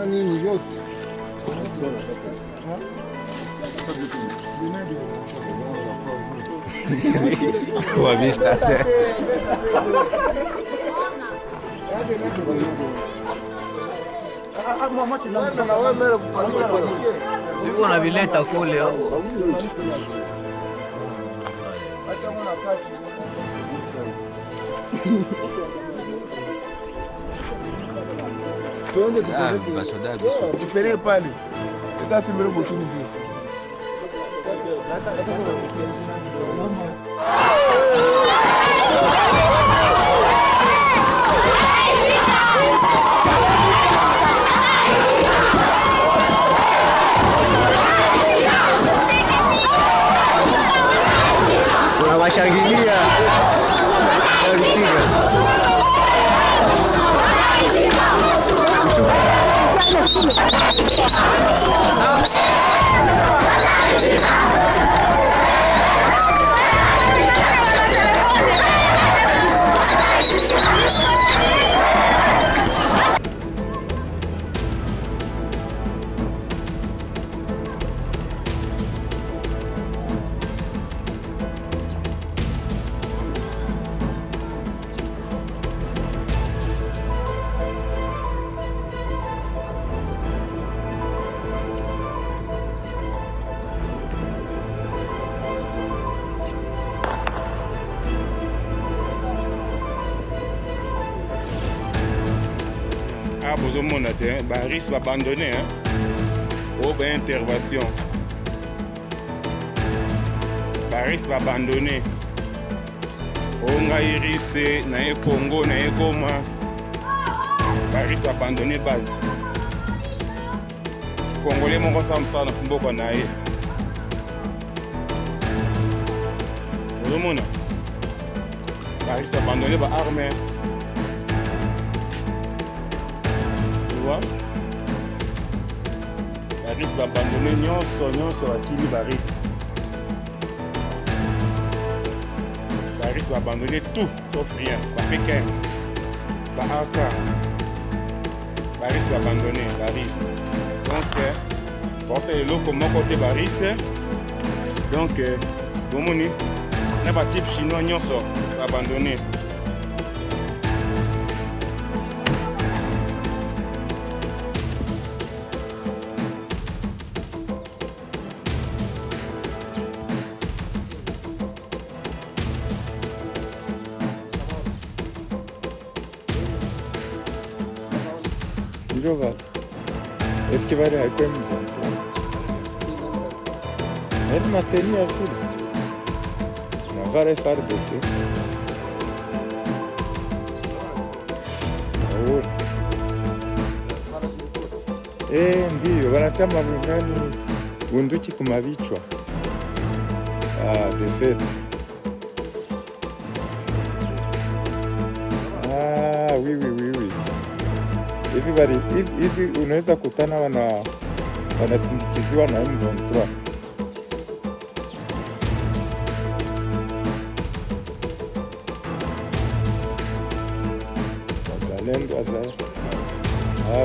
nini yote Siko na vileta kule au. difere pale itasimira mutuni bi tunawashangilia Vous avez un risque d'abandonner ou intervention. Risque d'abandonner. On a irisé, na Congo, na Goma. Risque d'abandonner base. Congolais mon ressemble na Mboko na ye. Vous avez risque d'abandonner ba armée. Baris d'abandonner nyonso akili Baris d'abandonner tout sauf rien Pékin Aka Baris d'abandonner Baris donc bon c'est le comment côté Baris donc bomoni na ba type chinois nyonso abandonner. Est-ce qu'il va aller à quoi elle m'a tenu à fil. On va les faire dessus. Ndio wanatama nani bunduki kumavichwa. De fait. Oui. Hivi unaweza kutana wanasindikiziwa na M23. Wazalendo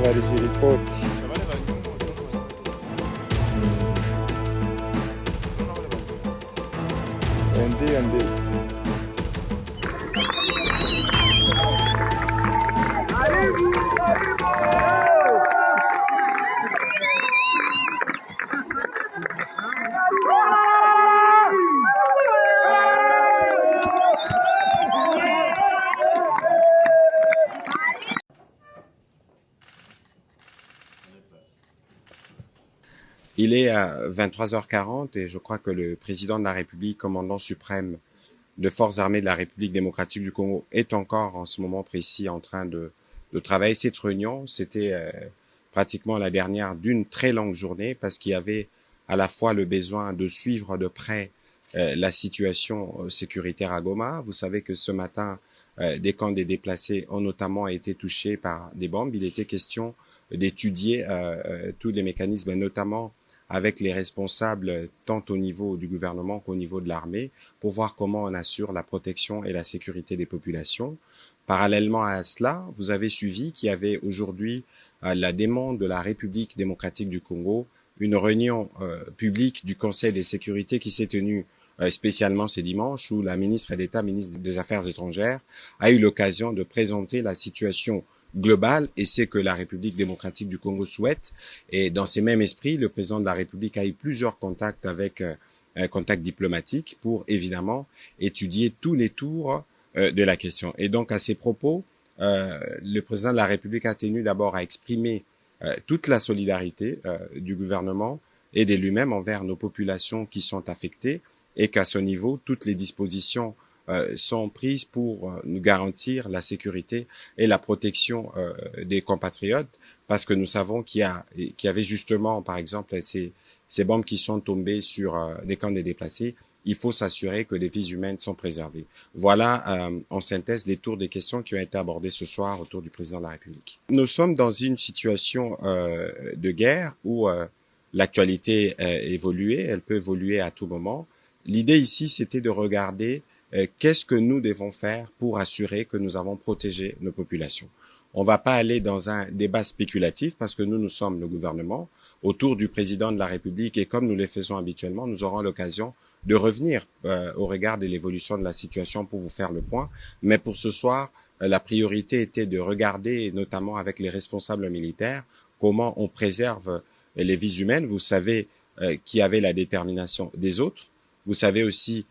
walijiripoti. Ndio. Il est à 23h40 et je crois que le président de la République, commandant suprême de forces armées de la République démocratique du Congo, est encore en ce moment précis en train de travailler. Cette réunion, c'était pratiquement la dernière d'une très longue journée parce qu'il y avait à la fois le besoin de suivre de près la situation sécuritaire à Goma. Vous savez que ce matin, des camps des déplacés ont notamment été touchés par des bombes. Il était question d'étudier tous les mécanismes, notamment avec les responsables tant au niveau du gouvernement qu'au niveau de l'armée, pour voir comment on assure la protection et la sécurité des populations. Parallèlement à cela, vous avez suivi qu'il y avait aujourd'hui la demande de la République démocratique du Congo, une réunion publique du Conseil de sécurité qui s'est tenue spécialement ce dimanche, où la ministre d'État, ministre des Affaires étrangères, a eu l'occasion de présenter la situation globale et c'est que la République démocratique du Congo souhaite. Et dans ces mêmes esprits, le président de la République a eu plusieurs contacts avec un contact diplomatique pour évidemment étudier tous les tours de la question. Et donc à ces propos, le président de la République a tenu d'abord à exprimer toute la solidarité du gouvernement et de lui-même envers nos populations qui sont affectées et qu'à ce niveau, toutes les dispositions sont prises pour nous garantir la sécurité et la protection des compatriotes, parce que nous savons qu'il y avait justement, par exemple, ces bombes qui sont tombées sur des camps de déplacés. Il faut s'assurer que les vies humaines sont préservées. Voilà, en synthèse, les tours des questions qui ont été abordées ce soir autour du président de la République. Nous sommes dans une situation de guerre où l'actualité évoluée, elle peut évoluer à tout moment. L'idée ici, c'était de regarder qu'est-ce que nous devons faire pour assurer que nous avons protégé nos populations. On va pas aller dans un débat spéculatif parce que nous sommes le gouvernement autour du président de la République et comme nous le faisons habituellement, nous aurons l'occasion de revenir au regard de l'évolution de la situation pour vous faire le point. Mais pour ce soir, la priorité était de regarder, et notamment avec les responsables militaires, comment on préserve les vies humaines. Vous savez qu'il y avait la détermination des autres. Vous savez aussi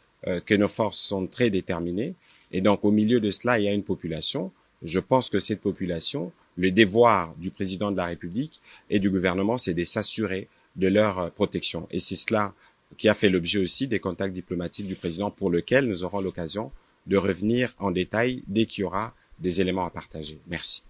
que nos forces sont très déterminées. Et donc, au milieu de cela, il y a une population. Je pense que cette population, le devoir du président de la République et du gouvernement, c'est de s'assurer de leur protection. Et c'est cela qui a fait l'objet aussi des contacts diplomatiques du président pour lequel nous aurons l'occasion de revenir en détail dès qu'il y aura des éléments à partager. Merci.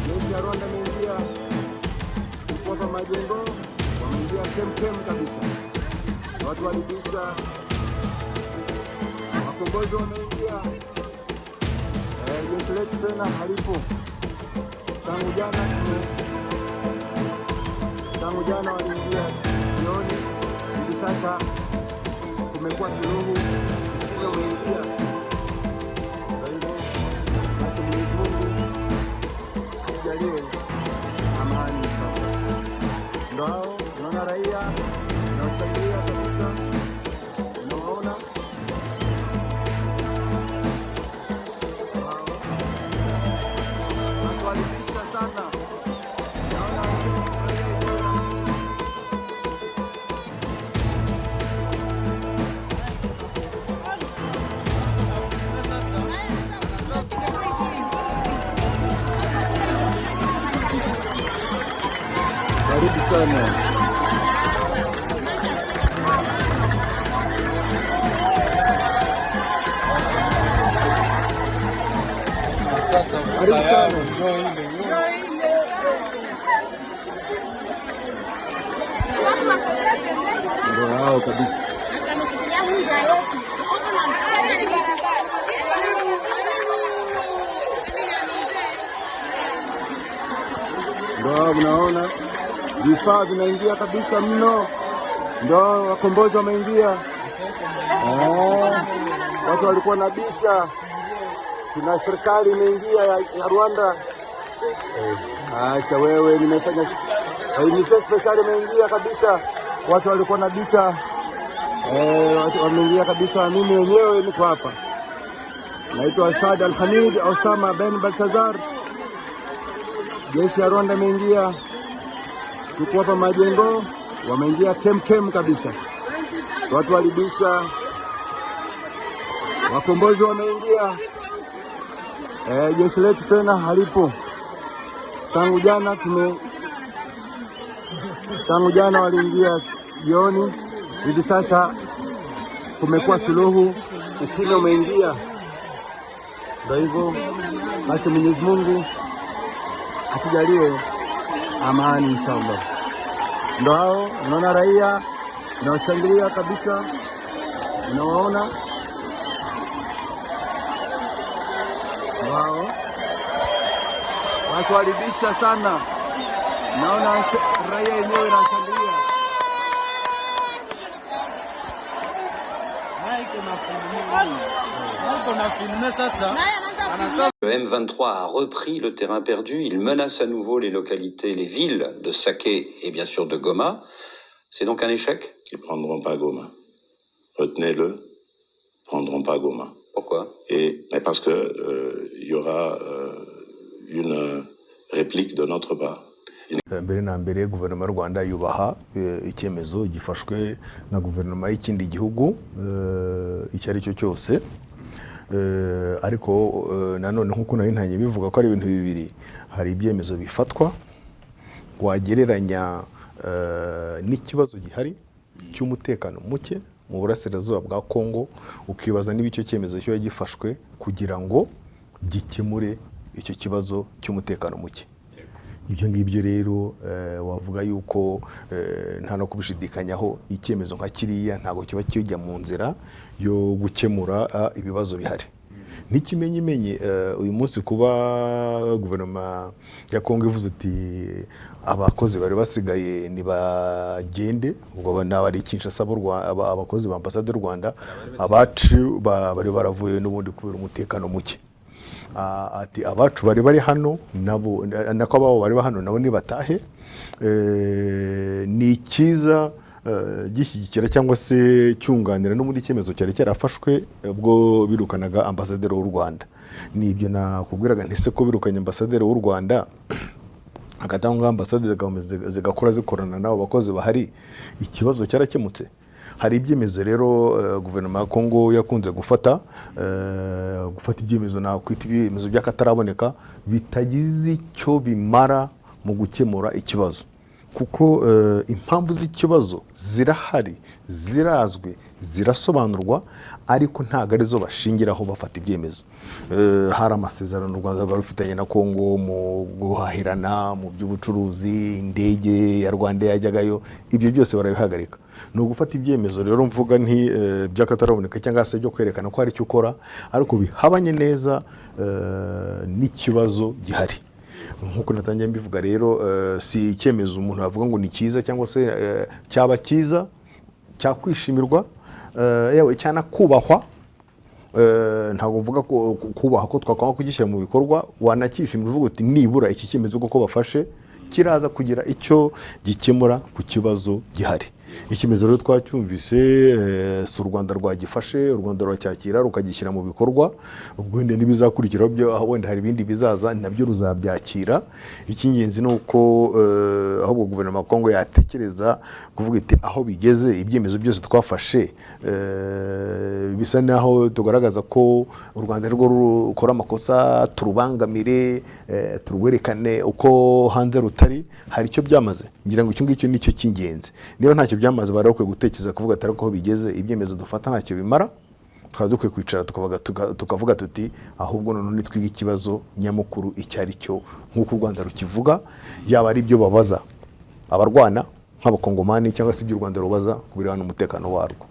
Jeshi ya Rwanda imeingia kutoka majengo, wameingia wameingia kem kabisa. Watu walibisha, wakombozi wameingia. Jeshi letu tena halipo. Tangu jana waliingia jioni, hivi sasa kumekuwa suluhu, sio umeingia. Kwa hivyo basi Mwenyezi Mungu ajalie amani. Ndio hao tunaona raia wanashangilia kabisa, unaona watu walibisha sana. Karibu sana. Karibu sana. Ndio hao kabisa. Ndio mnaona vifaa vinaingia kabisa mno. Ndio wakombozi wameingia. Watu walikuwa nabisha. Tuna serikali imeingia ya Rwanda. Acha wewe, nimefanya unité special imeingia kabisa. Watu walikuwa nabisha. Watu wameingia kabisa. Mimi mwenyewe niko hapa. Naitwa Saad Al-Hamid Osama Ben Baltazar. Jeshi ya Rwanda imeingia. Tuko hapa majengo, wameingia kem kabisa. Watu walibisha. Wakombozi wameingia. Jeshi letu tena halipo. Tangu jana waliingia jioni, hivi sasa kumekuwa suluhu, ukimya umeingia. Ndio hivyo basi Mwenyezi Mungu atujalie amani inshallah. Ndio hao unaona raia wanashangilia kabisa, unawaona wao watu walibisha sana. Naona raia yenyewe inashangilia. Le M23 a repris le terrain perdu, il menace à nouveau les localités, les villes de Saké et bien sûr de Goma. C'est donc un échec? Ils ne prendront pas Goma. Retenez-le, ils ne prendront pas Goma. Pourquoi? Mais parce que y aura une réplique de notre part. Mbere na mbere guverinoma y'u Rwanda yubaha icyemezo gifashwe na guverinoma y'ikindi gihugu icyo ari cyo cyose, ariko nanone nkuko nari ntanye bivuga ko ari ibintu bibiri. Hari ibyemezo bifatwa wagereranya n'ikibazo gihari cy'umutekano muke mu burasirazuba bwa Kongo, ukibaza niba icyo cyemezo cyo gifashwe kugira ngo gikemure icyo kibazo cy'umutekano muke. Ibyo ngibyo rero wavuga yuko nta no kubishidikanyaho icyemezo nka kiriya ntago kiba kijya mu nzira yo gukemura ibibazo bihari. N'ikimenyimenye uyu munsi kuba guverinoma ya Kongo ivuze ati abakozi bari basigaye nibagende, ubwo n'abari Kinshasa abakozi ba ambassade y'u Rwanda abacu bari baravuye n'ubundi kubera umutekano muke. Ati abacu bari hano nabo nako abo bari hano nabo nibatahe. Ni kiza gishyigikira cyangwa se cyunganira no muri cyemezo cyari cyarafashwe ubwo birukanaga ambasaderi w'u Rwanda. Nibyo nakubwiraga ntese ko birukanye ambasaderi w'u Rwanda agatanga ambasaderi zigakora zikorana nabo bakozi bahari, ikibazo cyarakemutse. Hari ibyemezo rero guverinoma ya Kongo yakunze gufata ibyemezo na kwita ibyemezo by'akataraboneka bitagize icyo bimara mu gukemura ikibazo. kuko impamvu z'ikibazo zirahari, zirazwi, zirasobanurwa, ariko ntabwo arizo bashingiraho bafata ibyemezo. Hari amasezerano u Rwanda rwari rufitanye na Kongo mu guhahirana mu by'ubucuruzi, indege ya Rwanda yajyagayo, ibyo byose barabihagarika. Ni ugufata ibyemezo rero mvuga nti by'akataraboneka cyangwa se byo kwerekana ko hari icyo ukora, ariko bihabanye neza n'ikibazo gihari. Nkuko natangiye mbivuga rero, si icyemezo umuntu avuga ngo ni cyiza cyangwa se cyaba cyiza cyakwishimirwa, yewe cyana kubahwa. Ntabwo mvuga ko kubaha ko twakwanga kugishyira mu bikorwa, wanakishimira uvuga uti nibura iki cyemezo ko bafashe kiraza kugira icyo gikemura ku kibazo gihari. Icyemezo rero twacyumvise, si u Rwanda rwagifashe, u Rwanda ruracyakira rukagishyira mu bikorwa. Ubwo wenda n'ibizakurikiraho byo aho wenda hari ibindi bizaza nabyo ruzabyakira. Icy'ingenzi ni uko ahubwo guverinoma ya Kongo yatekereza kuvuga iti aho bigeze ibyemezo byose twafashe bisa naho tugaragaza ko u Rwanda rwo rukora amakosa, turubangamire, turwerekane uko hanze rutari, hari icyo byamaze. Ngira ngo icyo ngicyo nicyo cy'ingenzi. Niba ntacyo byamaze bari bakwiye gutekereza kuvuga atari ko bigeze ibyemezo dufata ntacyo bimara, tukaba dukwiye kwicara tukavuga tuti ahubwo none nitwiga ikibazo nyamukuru icyo ari cyo, nk'uko u Rwanda rukivuga, yaba ari ibyo babaza abarwana nk'abakongomani cyangwa se ibyo u Rwanda rubaza ku birebana n'umutekano warwo.